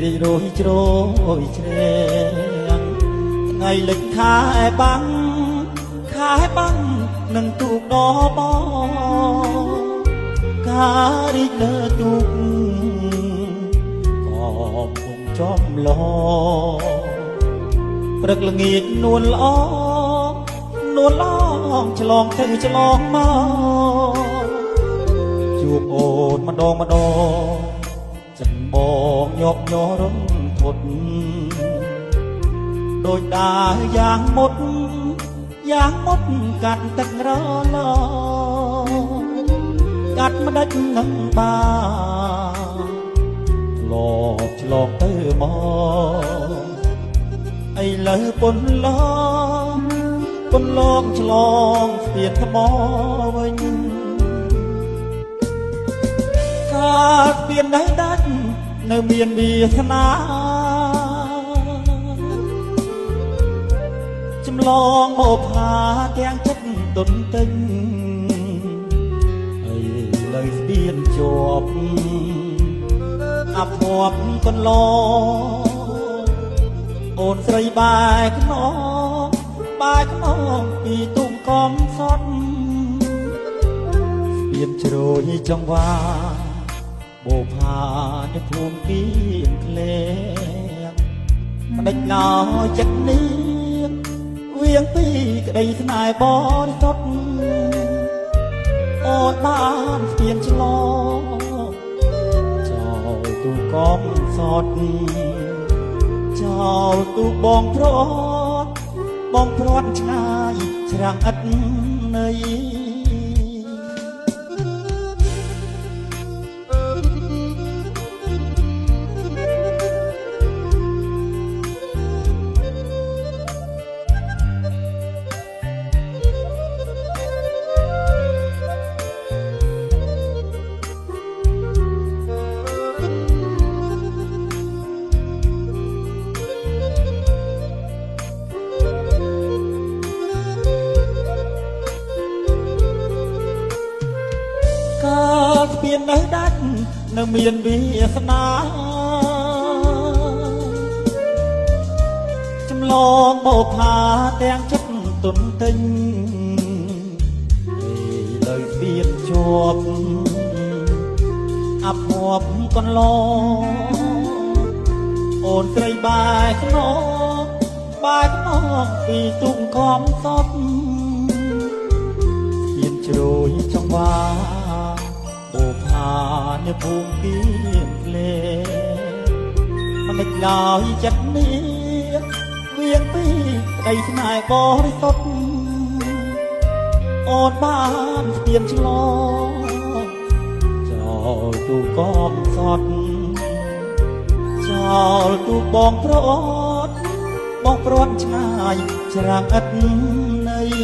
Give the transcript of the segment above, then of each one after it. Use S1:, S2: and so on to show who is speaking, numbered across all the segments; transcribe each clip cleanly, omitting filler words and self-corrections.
S1: រីរយជ្រោយជ្រែងថ្ងៃលិចខែបាំងនឹងទូកដបការរីកលើទូកក៏ពុំចំឡព្រឹកល្ងាចនួនល្អឆ្លងទៅឆ្លងមកជួបអូនម្ដងចិនបងញាប់ញ័ររំធត់ដូចដើរយ៉ាងមុតកាត់ទឹករឡកាត់មិនដាច់នឹងបាលបឆ្លងទៅមកឥឡូវពុនឡងឆ្លងស្ពានថ្មវិញកាលស្ពាននេះដាច់នៅមានវាសនាចម្លងមកផាទាំងចិត្តទុនទិញហើយលើស្ពានជាប់អភ័ព្វកន្លងអូនស្រីបែកខ្នងពីទុំកំសត់ស្ពានជ្រោយចង្វាបោផានៅភូមិគៀនក្លែងមិនដេចណោចិត្តនេះវៀងពីក្តីស្នេហ៍បរិសុទ្ធអូនបានស្ពានឆ្លងចោលទូកំសត់ចោលទូបងព្រាត់ឆ្ងាយច្រាំងឥតន័យស្ពាននៅដាច់នៅមានវាសនាចម្លងមកផាទាំងចិត្តទុនទិញលើស្ពានជាប់អភ័ព្វកន្លងអូនស្រីបែកខ្នងពីទុំកំសត់ស្ពានជ្រោយចង្វាអូផានៅភូមិគៀនក្លែងមិនឡើយចិត្តនេះវៀងពីក្តីស្នេហ៍បរិសុទ្ធអូនបានស្ពានឆ្លងចោលទូកំសត់ចោលទូបងព្រាត់ឆ្ងាយច្រាំងឥតន័យ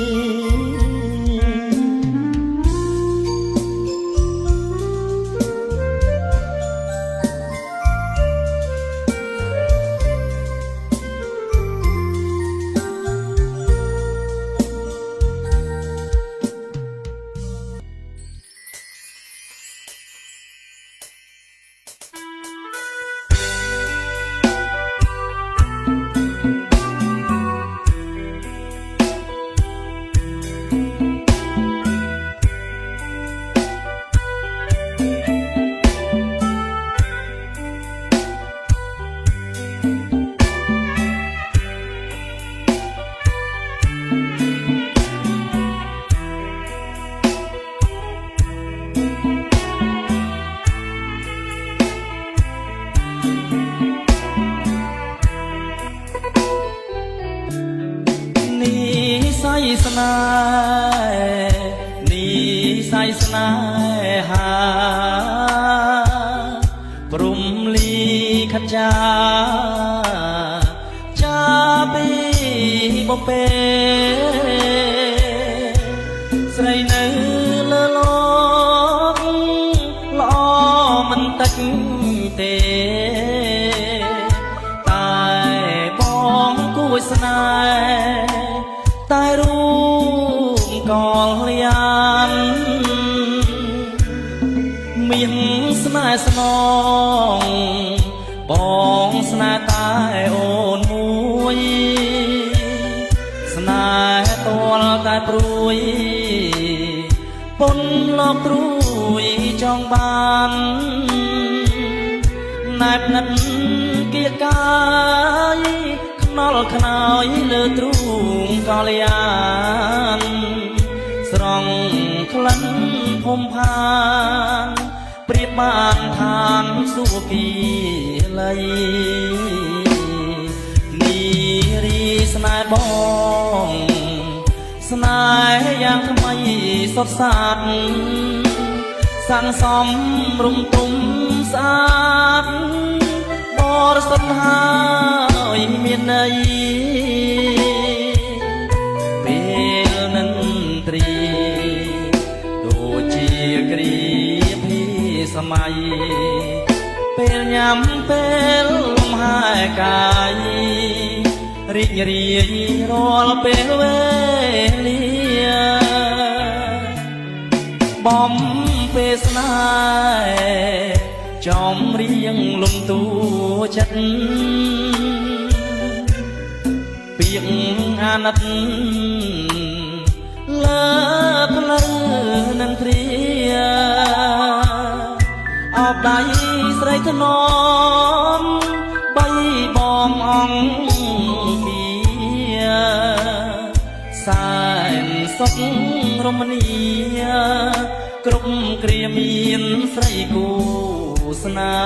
S1: ស្នេហាព្រំលីខចាពីបំពេស្រីនៅលើលោកល្អមិនតិចទេតែបងគួរស្នេហ៍តែរួមកលយានមានស្នេហ៍ស្នងបង នេហ៍តែអូនមួយស្នេហ៍ទាល់តែព្រួយពុនលោកត្រួយចង់បានណែបណិតគៀកកាយខ្នល់ខ្នើយលើទ្រូងកល្យានស្រង់ក្លិនភុំផានប្រៀបបានឋានសួគ៌លីនីរីស្នេហ៍បងស្នេហ៍យ៉ាងថ្មីសុទ្ធសាធស័ងសំរុំទុំស្អាតបរិសុទ្ធហើយមានន័យពេលនិន្ទ្រីដូចជាគ្រាភីសម័យពេលញ៉ាំពេលលំហែកាយរីករាយរាល់ពេលវេលាបំពេលស្នេហ៍ចំរៀងលំទួចិត្តពាក្យអាណិតលើផ្លូវនឹងទ្រាអបដៃស្រីថ្នមបីបងអង្គសែនសុខរមនីគ្រប់គ្រាមានស្រីគូស្នេ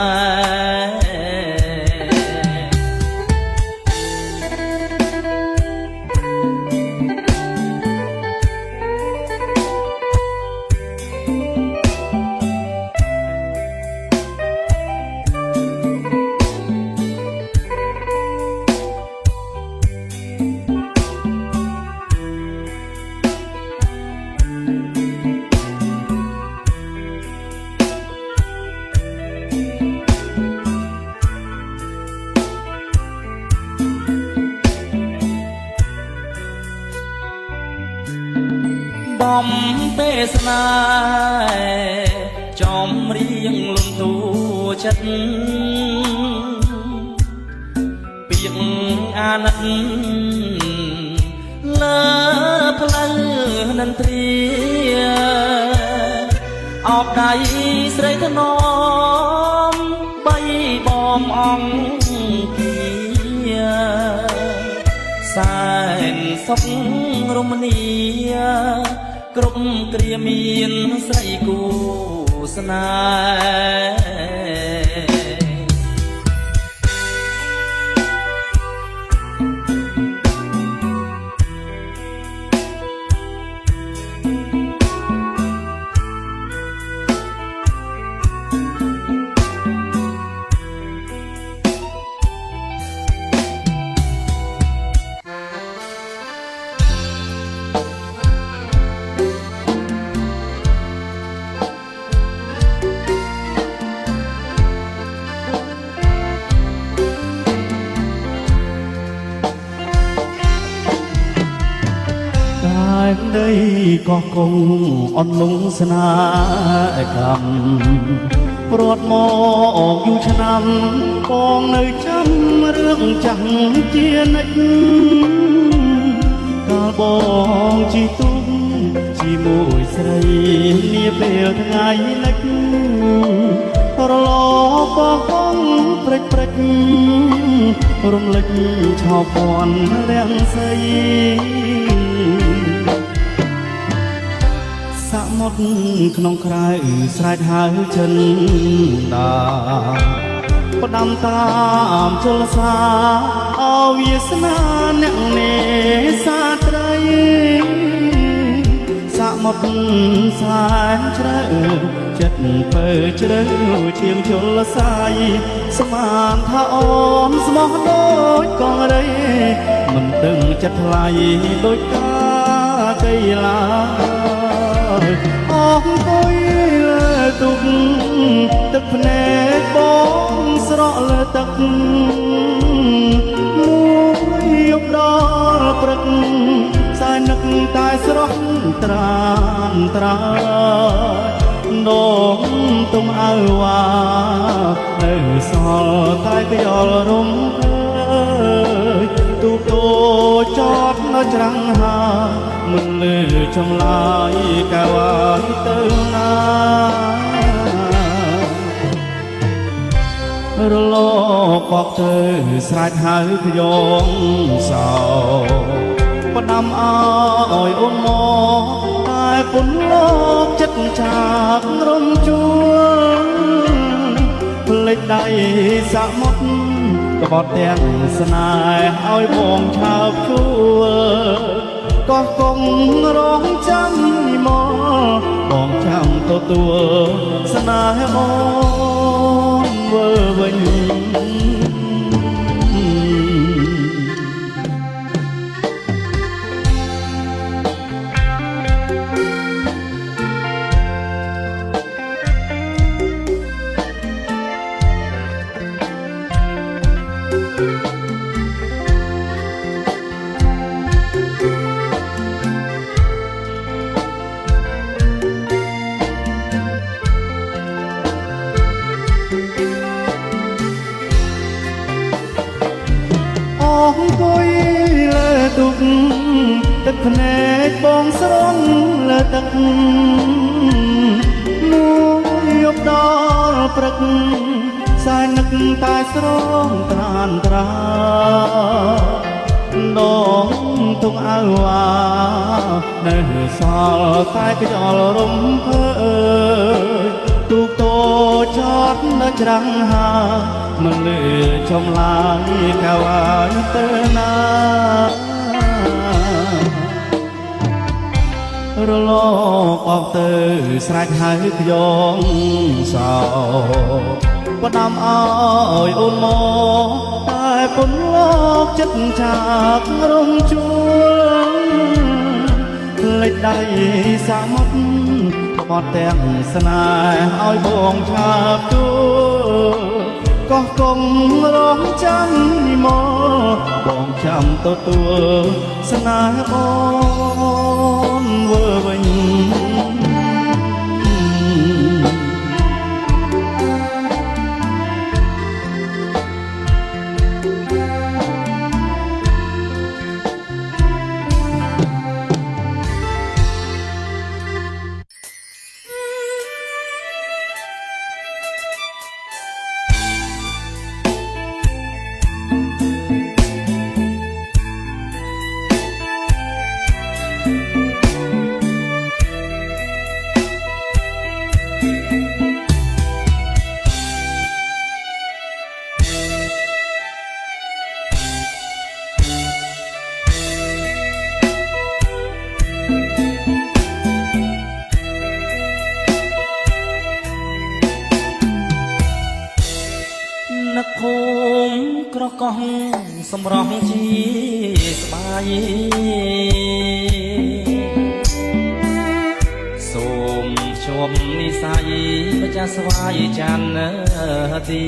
S1: បំពេលស្នេហ៍ចំរៀងលំទួចិត្តពាក្យអាណិតលើផ្លូវនិន្ទ្រាអបដៃស្រីថ្នមបីបងអង្គសែនសុខរមនីគ្រប់គ្រាមានស្រីគូស្នេដីកោះកុងអន់លងស្នេហ៍កម្មព្រាត់មកយូរឆ្នាំបងនៅចាំរឿងចាំជានិច្ចកាលបងជីទុំជាមួយស្រីនាពេលថ្ងៃលិចរលបងបងព្រិចព្រិចរំលឹកឆោពន់រាំងសីសមុទ្រក្នុងក្រៅស្រែកហៅចិនដាផ្ដាំតាមជលសាអវាសនាអ្នកនេសាត្រីសមុទ្រសែនជ្រៅចិត្តពើជ្រៅជាងជលសាយស្មានថាអូនស្មោះដូចកងរីមិនដឹងចិត្តថ្លៃដូចកាកៃឡាអអង្គុយលើទុកទឹកភ្នែកបងស្រក់លើទឹកមួយយប់ដល់ព្រឹកសែននឹកតែស្រស់ត្រានត្រើយ ដងទុំអើវ៉ានៅសល់តែខ្យល់រំភើយទូកោចតនៅច្រាំងហាមិនលឺចម្លើយកែវ៉ាទៅណារលកបកទៅស្រេចហៅខ្ញុំសោផ្ដាំអើយអូនមកតែពុនលោកចិត្តចាករំជួលភ្លេចដៃសមុទ្រក្បត់ទាំងស្នេហ៍ឲ្យបងឆើបជួលក៏គង់រងចាំមកបងចាំទទួលស្នេហ៍អូនវើវិញអង្គុយលើទុកទឹកភ្នែកបងស្រន់លើទឹកមួយយប់ដល់ព្រឹកសែននឹកតែស្រងត្រានត្រាដងទុកអើវ៉ានៅសល់តែខ្យល់រំភើយទូកោចតនៅច្រាំងហាមិនលឺចម្លើយកែវ៉ាទៅណារលកអបទៅស្រេចហៅខ្ញុំសោផ្ដាំអើយអូនមកតែពុនលោកចិត្តចាករំជួលភ្លេចដៃសមុទ្រក្បត់ទាំងស្នេហ៍ឲ្យបងឆាបជួលក៏គង់រងចាំមកបងចាំទទួលស្នេហ៍អូនវើវិញនឹកភូមិក្រកោះសម្រស់ជាស្បាយសូមជុំនិស័យម្ចាស់ស្វាយច័ន្ទទី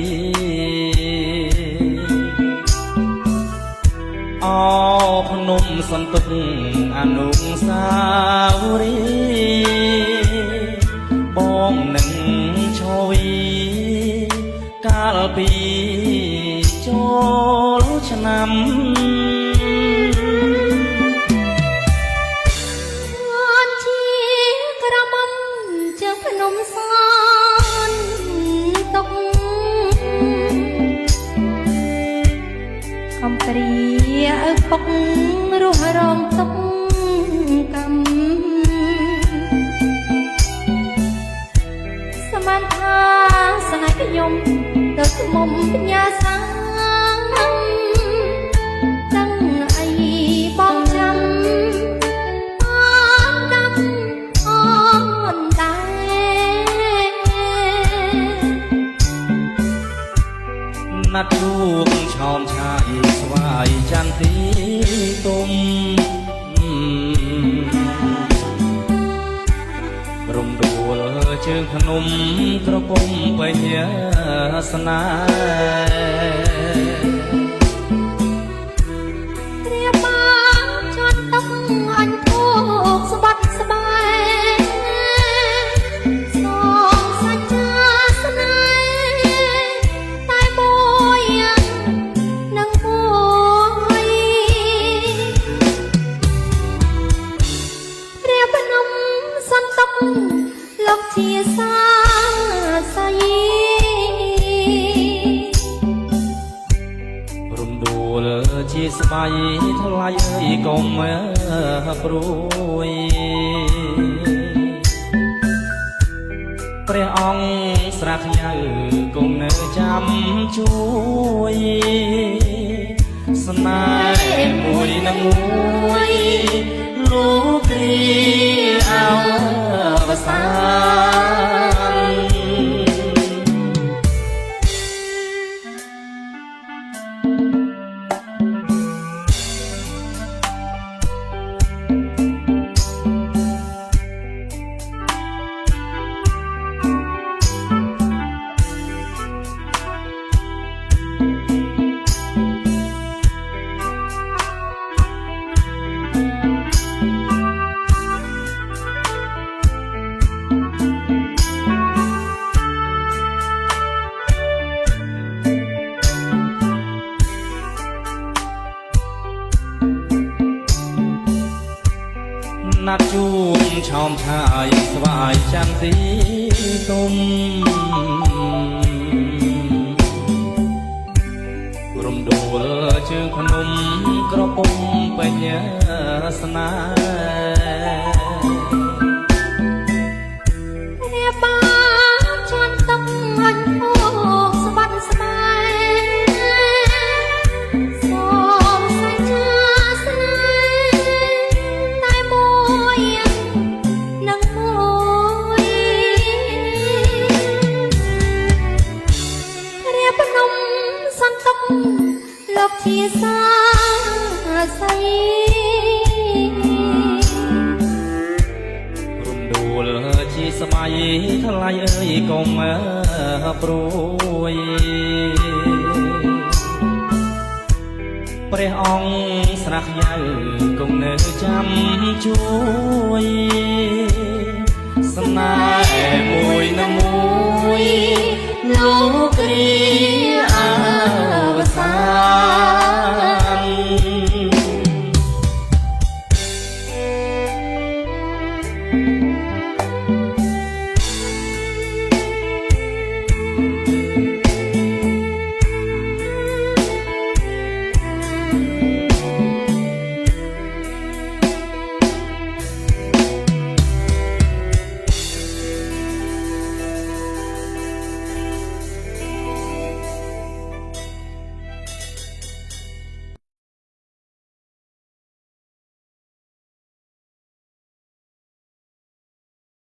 S1: អោភ្នំសន្ទុកអនុស្សាវរីយ៍បងនឹងឈវីកាលពីចូលឆ្នាំ
S2: ជាក្រមុំជើងភ្នំសានតុកកំព្រាឪពុករស់រងទុកកម្មសមានថាស្នេហ៍ខ្ញុំទៅមុំបញ្ញាសាដឹងអីបងចាំបានដឹងអូនដែរ
S1: ណាត់ជួបឆោមឆាយស្វាយច័ន្ទទីទុំរំដួលជើងភ្នំក្រពុំបញ្ញាស្នេហ៍
S2: ត្រៀមបានជន់ទុកអញធូកស្បាត់ស្បែកស
S1: ជាស្បៃថ្លៃអើយកុំព្រួយព្រះអង្គស្រាខ្ញៅគង់នៅចាំជួយស្នេហ៍មួយនឹងមួយលោកគ្រីអវសានណាត់ជួមឆោមឆាយស្វាយចន្ទទីទុំរំដួលជើងភ្នំក្រពុំបញ្ញាស្នេហ៍
S2: រៀបបានជន់ទឹកអញហូបស្បាត់ស្បែសូមសាច់ចាស្នេហ៍តែមួយនឹងមួយរៀបនំសន្ទុកលោកជាសាស័យ
S1: ជាស្បៃថ្លៃអើយកុំព្រួយព្រះអង្គស្រាខ្ញៅគង់នៅចាំជួយស្នេហ៍មួយនឹងមួយលោកគ្រីអវសា